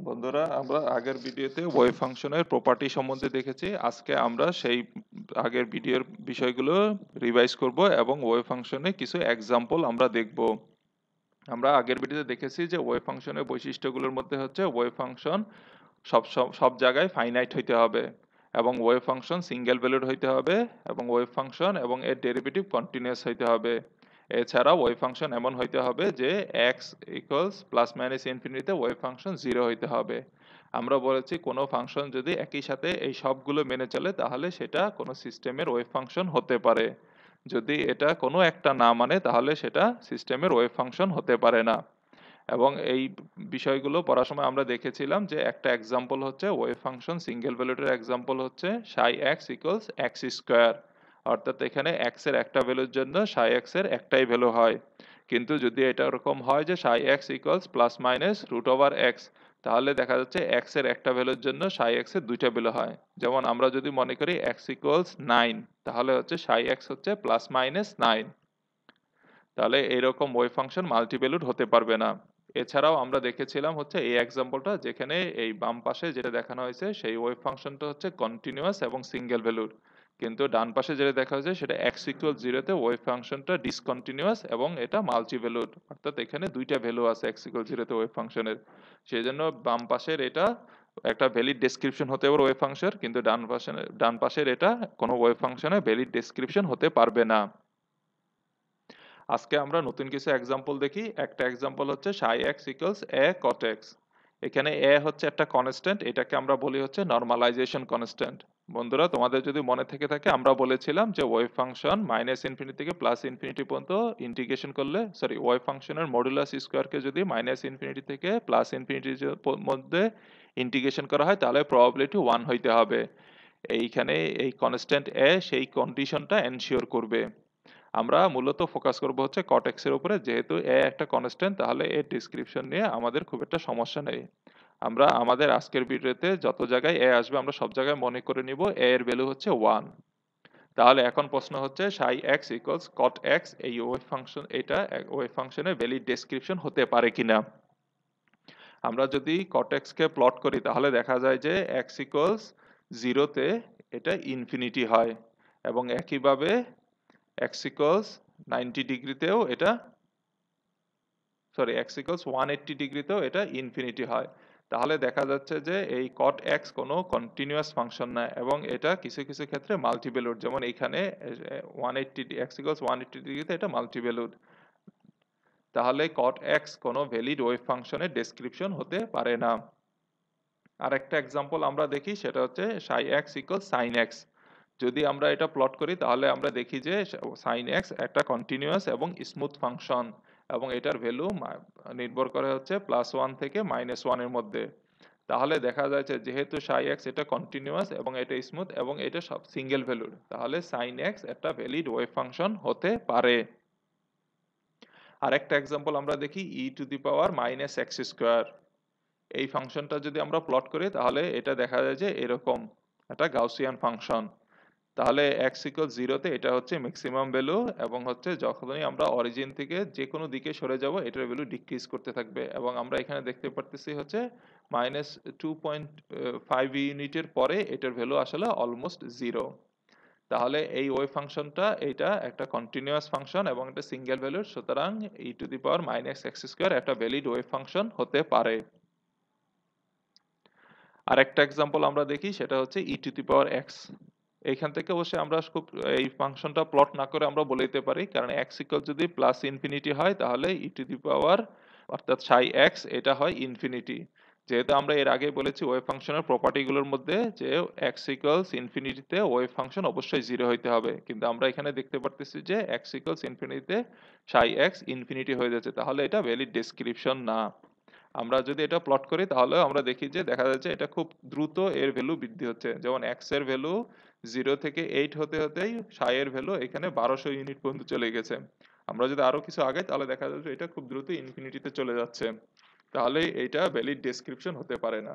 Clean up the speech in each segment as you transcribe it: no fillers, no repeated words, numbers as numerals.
বন্ধুরা, আমরা আগের ভিডিওতে ওয়েভ ফাংশনের প্রপার্টি সম্বন্ধে দেখেছি। আজকে আমরা সেই আগের ভিডিওর বিষয়গুলো রিভাইজ করব এবং ওয়েভ ফাংশনে কিছু এক্সাম্পল আমরা দেখব। আমরা আগের ভিডিওতে দেখেছি যে ওয়েভ ফাংশনের বৈশিষ্ট্যগুলোর মধ্যে হচ্ছে ওয়েভ ফাংশন সব সব সব জায়গায় ফাইনাইট হইতে হবে, এবং ওয়েভ ফাংশন সিঙ্গেল ভ্যালুড হইতে হবে, এবং ওয়েভ ফাংশন এবং এর ডেরিভেটিভ কন্টিনিউয়াস হইতে হবে। এছাড়া ওয়েভ ফাংশন এমন হইতে হবে যে এক্স ইকুয়ালস প্লাস মাইনাস ইনফিনিটিতে ওয়েভ ফাংশন জিরো হইতে হবে। আমরা বলেছি কোনো ফাংশন যদি একই সাথে এই সবগুলো মেনে চলে তাহলে সেটা কোনো সিস্টেমের ওয়েভ ফাংশন হতে পারে। যদি এটা কোনো একটা না মানে তাহলে সেটা সিস্টেমের ওয়েভ ফাংশন হতে পারে না। এবং এই বিষয়গুলো পড়ার সময় আমরা দেখেছিলাম যে একটা এক্সাম্পল হচ্ছে ওয়েভ ফাংশন সিঙ্গেল ভ্যালুডের এক্সাম্পল হচ্ছে সাই এক্স ইকুয়ালস এক্স স্কোয়ার, অর্থাৎ এখানে এক্স এর একটা ভ্যালুর জন্য সাই এক্স এর একটাই ভ্যালু হয়। কিন্তু যদি এটা এরকম হয় যে psi x equals plus minus root over x, তাহলে দেখা যাচ্ছে এক্স এর একটা ভ্যালুর জন্য সাই এক্স এর দুইটা ভ্যালু হয়। যেমন আমরা যদি মনে করি এক্স ইকুয়ালস 9, তাহলে হচ্ছে সাই এক্স হচ্ছে প্লাস মাইনাস 9। তাহলে এরকম ওয়েভ ফাংশন মাল্টিভ্যালুড হতে পারবে না। এছাড়াও আমরা দেখেছিলাম হচ্ছে এই এক্সাম্পলটা যেখানে এই বাম পাশে যেটা দেখানো হয়েছে সেই ওয়েভ ফাংশনটা হচ্ছে কন্টিনিউয়াস এবং সিঙ্গেল ভ্যালুড, কিন্তু ডান পাশে যেটা দেখা হয়েছে সেটা এক্স ইকুয়াল জিরোতে ওয়েভ ফাংশনটা ডিসকন্টিনিউয়াস এবং এটা মাল্টিভ্যালুড, অর্থাৎ এখানে দুইটা ভ্যালু আছে এক্স ইকুয়াল জিরোতে ওয়েভ ফাংশনের। সেই জন্য বাম পাশের এটা একটা ভ্যালিড ডেসক্রিপশন হতে পারে ওয়েভ ফাংশন, কিন্তু ডান পাশের এটা কোনো ওয়েভ ফাংশনের ভ্যালিড ডেসক্রিপশন হতে পারবে না। আজকে আমরা নতুন কিছু এক্সাম্পল দেখি। একটা এক্সাম্পল হচ্ছে সাই এক্স ইকুয়ালস এ কট এক্স। এখানে এ হচ্ছে একটা কনস্ট্যান্ট, এটাকে আমরা বলি হচ্ছে নরমালাইজেশন কনস্ট্যান্ট। বন্ধুরা, তোমাদের যদি মনে থেকে থাকে আমরা বলেছিলাম যে ওয়েভ ফাংশন মাইনাস ইনফিনিটি থেকে প্লাস ইনফিনিটি পর্যন্ত ইন্টিগ্রেশন করলে, সরি, ওয়েভ ফাংশনের মডুলাস স্কোয়ারকে যদি মাইনাস ইনফিনিটি থেকে প্লাস ইনফিনিটির মধ্যে ইন্টিগ্রেশন করা হয় তাহলে প্রবাবিলিটি 1 হইতে হবে। এইখানে এই কনস্ট্যান্ট এ সেই কন্ডিশনটা এনশিওর করবে। আমরা মূলত ফোকাস করব হচ্ছে কটেক্স এর উপরে, যেহেতু এ একটা কনস্ট্যান্ট তাহলে এর ডেসক্রিপশন নিয়ে আমাদের খুব একটা সমস্যা নেই। আমরা আমাদের আজকের ভিডিওতে যত জায়গায় এ আসবে আমরা সব জায়গায় মনে করে নিব এ এর ভ্যালু হচ্ছে 1। তাহলে এখন প্রশ্ন হচ্ছে সাই এক্স ইকুয়ালস কট এক্স, এই ওয়েভ ফাংশন, এটা ওয়েভ ফাংশনের ভ্যালিড ডেসক্রিপশন হতে পারে কিনা। আমরা যদি কট এক্স কে প্লট করি তাহলে দেখা যায় যে এক্স ইকুয়ালস জিরোতে এটা ইনফিনিটি হয়, এবং একইভাবে x equals 90 ডিগ্রিতেও এটা, সরি, x equals 180 ডিগ্রিতেও এটা ইনফিনিটি হয়। তাহলে দেখা যাচ্ছে যে এই cot x কোনো কন্টিনিউয়াস ফাংশন না, এবং এটা কিছু কিছু ক্ষেত্রে মাল্টিভ্যালুড, যেমন এখানে 180 x equals 180 ডিগ্রিতে এটা মাল্টিভ্যালুড। তাহলে cot x কোনো ভ্যালিড ওয়েভ ফাংশনের ডেসক্রিপশন হতে পারে না। আরেকটা এক্সাম্পল আমরা দেখি, সেটা হচ্ছে সাই এক্স ইকুয়াল সাইন এক্স। যদি আমরা এটা প্লট করি তাহলে আমরা দেখি যে সাইন এক্স একটা কন্টিনিউয়াস এবং স্মুথ ফাংশন, এবং এটার ভ্যালু নির্ভর করে হচ্ছে +1 থেকে -1 এর মধ্যে। তাহলে দেখা যাচ্ছে যেহেতু সাই এক্স এটা কন্টিনিউয়াস এবং এটা স্মুথ এবং এটা সব সিঙ্গেল ভ্যালুড, তাহলে সাইন এক্স একটা ভ্যালিড ওয়েভ ফাংশন হতে পারে। আরেকটা এক্সাম্পল আমরা দেখি e to the power minus x square. এই ফাংশনটা যদি আমরা প্লট করি তাহলে এটা দেখা যায় যে এরকম একটা গাউসিয়ান ফাংশন। তাহলে এক্স ইকুয়াল জিরোতে এটা হচ্ছে ম্যাক্সিমাম ভ্যালু, এবং হচ্ছে যখনই আমরা অরিজিন থেকে যে কোনো দিকে সরে যাব এটার ভ্যালু ডিক্রিজ করতে থাকবে, এবং আমরা এখানে দেখতে পারতেছি হচ্ছে -2.5 ইউনিটের পরে এটার ভ্যালু আসলে অলমোস্ট জিরো। তাহলে এই ওয়েভ ফাংশনটা এটা একটা কন্টিনিউয়াস ফাংশন এবং এটা সিঙ্গেল ভ্যালুর, সুতরাং e to the power minus x square একটা ভ্যালিড ওয়েভ ফাংশন হতে পারে। আরেকটা এক্সাম্পল আমরা দেখি, সেটা হচ্ছে ই টু দি পাওয়ার এক্স। এইখান থেকে অবশ্যই আমরা খুব এই ফাংশনটা প্লট না করে আমরা বলে দিতে পারি, কারণ এক্স ইকুয়াল যদি প্লাস ইনফিনিটি হয় তাহলে ই টু দি পাওয়ার, অর্থাৎ সাই এক্স, এটা হয় ইনফিনিটি। যেহেতু আমরা এর আগে বলেছি ওয়েভ ফাংশনের প্রপার্টিগুলোর মধ্যে যে এক্স ইকুয়ালস ইনফিনিটিতে ওয়েভ ফাংশন অবশ্যই জিরো হইতে হবে, কিন্তু আমরা এখানে দেখতে পারতেছি যে এক্স ইকুয়ালস ইনফিনিটিতে সাই এক্স ইনফিনিটি হয়ে যাচ্ছে, তাহলে এটা ভ্যালিড ডেসক্রিপশন না। আমরা যদি এটা প্লট করি তাহলে আমরা দেখি যে দেখা যাচ্ছে এটা খুব দ্রুত এর ভ্যালু বৃদ্ধি হচ্ছে, যেমন এক্স এর ভ্যালু 0 থেকে 8 হতে হতেই সাই এর ভ্যালু এখানে 1200 ইউনিট পর্যন্ত চলে গেছে। আমরা যদি আরো কিছু আগাই তাহলে দেখা যাচ্ছে এটা খুব দ্রুত ইনফিনিটিতে চলে যাচ্ছে, তাহলে এটা ভ্যালিড ডেসক্রিপশন হতে পারে না।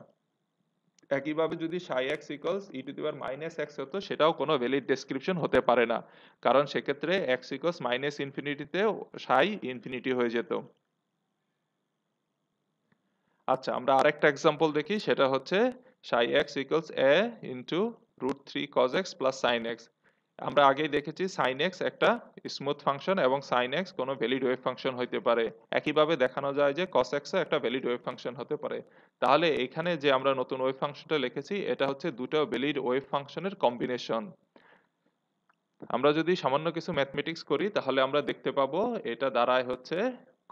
একইভাবে যদি সাই x equals E to the power minus x হতো, সেটাও কোনো ভ্যালিড ডেসক্রিপশন হতে পারে না, কারণ সেক্ষেত্রে এক্স ইকুয়ালস মাইনাস ইনফিনিটিতে সাই ইনফিনিটি হয়ে যেত। আচ্ছা, আমরা আরেকটা এক্সাম্পল দেখি, সেটা হচ্ছে সাই x equals a into √3 cos x plus sin x। আমরা আগেই দেখেছি sin x একটা স্মুথ ফাংশন এবং sin x কোনো ভ্যালিড ওয়েভ ফাংশন হইতে পারে। একইভাবে দেখানো যায় যে cos x ও একটা ভ্যালিড ওয়েভ ফাংশন হতে পারে। তাহলে এখানে যে আমরা নতুন ওয়েভ ফাংশনটা লিখেছি এটা হচ্ছে দুটো ভ্যালিড ওয়েভ ফাংশনের কম্বিনেশন। আমরা যদি সামান্য কিছু ম্যাথমেটিক্স করি তাহলে আমরা দেখতে পাবো এটা দাঁড়ায় হচ্ছে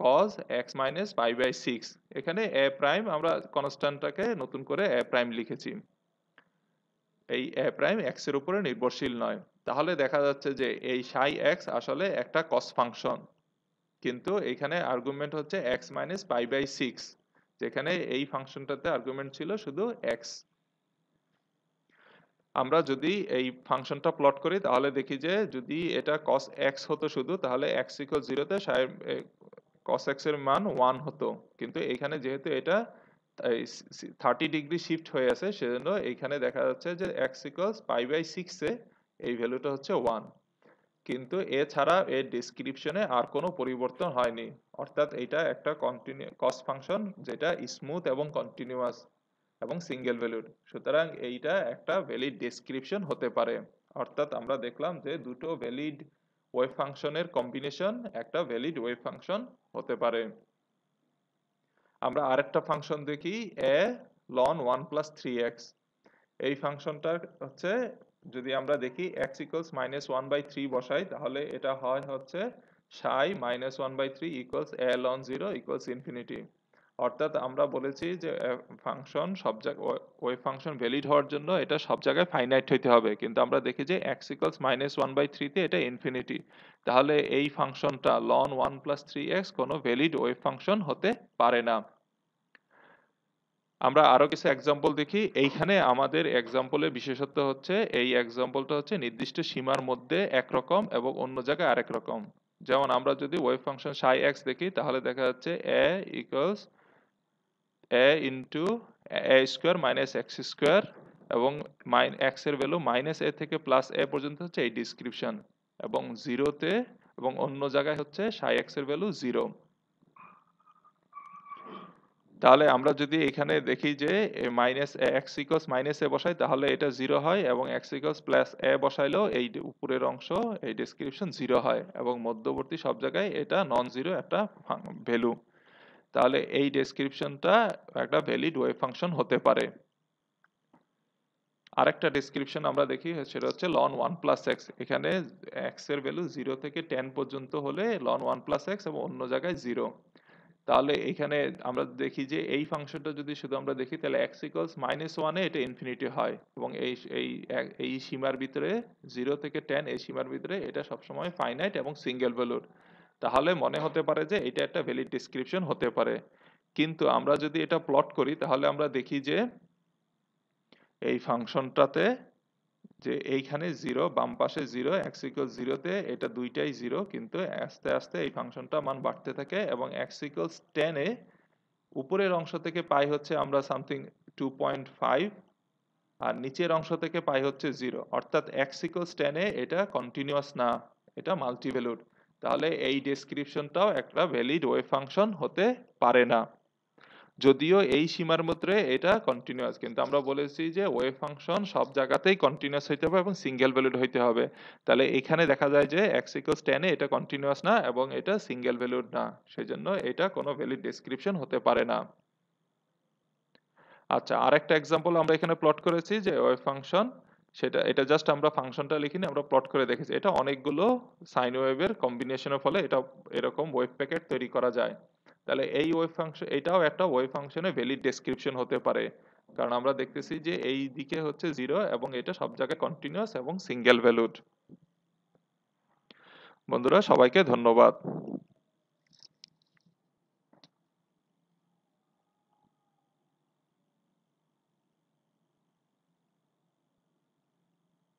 cos x minus pi by 6। এখানে a প্রাইম আমরা কনস্ট্যান্টটাকে নতুন করে a প্রাইম লিখেছি। এই a প্রাইম x এর উপরে নির্ভরশীল নয়। তাহলে দেখা যাচ্ছে যে এই সাই x আসলে একটা cos ফাংশন, কিন্তু এখানে আর্গুমেন্ট হচ্ছে x মাইনাস পাই বাই 6, যেখানে এই ফাংশনটাতে আর্গুমেন্ট ছিল শুধু x। আমরা যদি এই ফাংশনটা প্লট করি তাহলে দেখি যে যদি এটা cos x হতো শুধু, তাহলে x ইকুয়াল 0 তে cos x এর মান 1 হতো। কিন্তু এখানে যেহেতু এটা 30 ডিগ্রি শিফট হয়ে আছে, সেজন্য এখানে দেখা যাচ্ছে যে x ইকুয়ালস পাই বাই 6 এ এই ভ্যালুটা হচ্ছে 1। কিন্তু এছাড়া এর ডেসক্রিপশনে আর কোনো পরিবর্তন হয়নি। অর্থাৎ এটা একটা cos ফাংশন যেটা স্মুথ এবং কন্টিনিউয়াস এবং সিঙ্গেল ভ্যালুড। সুতরাং এইটা একটা ভ্যালিড ডেসক্রিপশন হতে পারে। অর্থাৎ আমরা দেখলাম যে দুটো ভ্যালিড ওয়েভ ফাংশনের কম্বিনেশন একটা ভ্যালিড ওয়েভ ফাংশন হতে পারে। আমরা আরেকটা ফাংশন দেখি a ln 1 প্লাস 3x। এই ফাংশনটা হচ্ছে যদি আমরা দেখি x ইকুয়ালস মাইনাস 1/3 বসাই তাহলে এটা হয় হচ্ছে সাই minus 1/3 equals a ln 0 equals infinity. অর্থাৎ আমরা বলেছি যে ফাংশন সব জায়গায় ওয়েভ ফাংশন ভ্যালিড হওয়ার জন্য এটা সব জায়গায় ফাইনাইট হইতে হবে, কিন্তু আমরা দেখি যে x ইকুয়ালস মাইনাস 1/3 তে এটা ইনফিনিটি। তাহলে এই ফাংশনটা ln 1 প্লাস 3x কোনো ভ্যালিড ওয়েভ ফাংশন হতে পারে না। আমরা আরো কিছু এক্সাম্পল দেখি। এইখানে আমাদের এক্সাম্পলের বিশেষত্ব হচ্ছে এই এক্সাম্পলটা হচ্ছে নির্দিষ্ট সীমার মধ্যে একরকম এবং অন্য জায়গায় আরেক রকম। যেমন আমরা যদি ওয়েভ ফাংশন সাই x দেখি তাহলে দেখা যাচ্ছে a equals a into a square minus x square এবং x এর ভ্যালু মাইনাস a থেকে প্লাস a পর্যন্ত হচ্ছে এই ডিসক্রিপশন, এবং জিরোতে এবং অন্য জায়গায় হচ্ছে সাই x এর ভ্যালু 0। তাহলে আমরা যদি এখানে দেখি যে minus x equals minus a বসাই তাহলে এটা 0 হয়, এবং x ইকুয়ালস প্লাস a বসাইলেও এই উপরের অংশ এই ডেসক্রিপশন 0 হয়, এবং মধ্যবর্তী সব জায়গায় এটা নন জিরো একটা ভ্যালু। তাহলে এই ডেসক্রিপশনটা একটা ভ্যালিড ওয়েভ ফাংশন হতে পারে। আরেকটা ডেসক্রিপশন আমরা দেখি সেটা হচ্ছে ln 1 প্লাস x। এখানে x এর ভ্যালু 0 থেকে 10 পর্যন্ত হলে ln 1 প্লাস x এবং অন্য জায়গায় 0। তাহলে এখানে আমরা দেখি যে এই ফাংশনটা যদি শুধু আমরা দেখি তাহলে x ইকুয়ালস মাইনাস 1 এ এটা ইনফিনিটি হয়, এবং এই সীমার ভিতরে 0 থেকে 10 এই সীমার ভিতরে এটা সবসময় ফাইনাইট এবং সিঙ্গেল ভ্যালুর। তাহলে মনে হতে পারে যে এটা একটা ভ্যালিড ডেসক্রিপশন হতে পারে। কিন্তু আমরা যদি এটা প্লট করি তাহলে আমরা দেখি যে এই ফাংশনটাতে যে এইখানে 0 বাম পাশে 0 x ইকুয়ালস 0 তে এটা দুইটাই 0, কিন্তু আস্তে আস্তে এই ফাংশনটা মান বাড়তে থাকে এবং x ইকুয়ালস 10 এ উপরের অংশ থেকে পাই হচ্ছে আমরা সামথিং 2.5 আর নিচের অংশ থেকে পাই হচ্ছে 0। অর্থাৎ x ইকুয়ালস 10 এ এটা কন্টিনিউয়াস না, এটা মাল্টিভ্যালুড। তাহলে এই ডেসক্রিপশনটাও একটা ভ্যালিড ওয়েভ ফাংশন হতে পারে না, যদিও এই সীমার মধ্যে এটা কন্টিনিউয়াস। কিন্তু আমরা বলেছি যে ওয়েভ ফাংশন সব জায়গাতেই কন্টিনিউয়াস হইতে হবে এবং সিঙ্গেল ভ্যালুড হইতে হবে। তাহলে এখানে দেখা যায় যে x ইকুয়ালস 10 এ এটা কন্টিনিউয়াস না এবং এটা সিঙ্গেল ভ্যালুড না, সেজন্য এটা কোনো ভ্যালিড ডেসক্রিপশন হতে পারে না। আচ্ছা, আরেকটা এক্সাম্পল আমরা এখানে প্লট করেছি যে ওয়েভ ফাংশন, এটা জাস্ট আমরা ফাংশনটা লিখিনি, আমরা প্লট করে দেখেছি। এটা অনেকগুলো সাইন ওয়েভের কম্বিনেশনের ফলে এটা এরকম ওয়েভ প্যাকেট তৈরি করা যায়। তাহলে এই ওয়েভ ফাংশন এটাও একটা ওয়েভ ফাংশনের ভ্যালিড ডেসক্রিপশন হতে পারে, কারণ আমরা দেখতেছি যে এই দিকে হচ্ছে 0 এবং এটা সব জায়গায় কন্টিনিউয়াস এবং সিঙ্গেল ভ্যালুড। বন্ধুরা, সবাইকে ধন্যবাদ।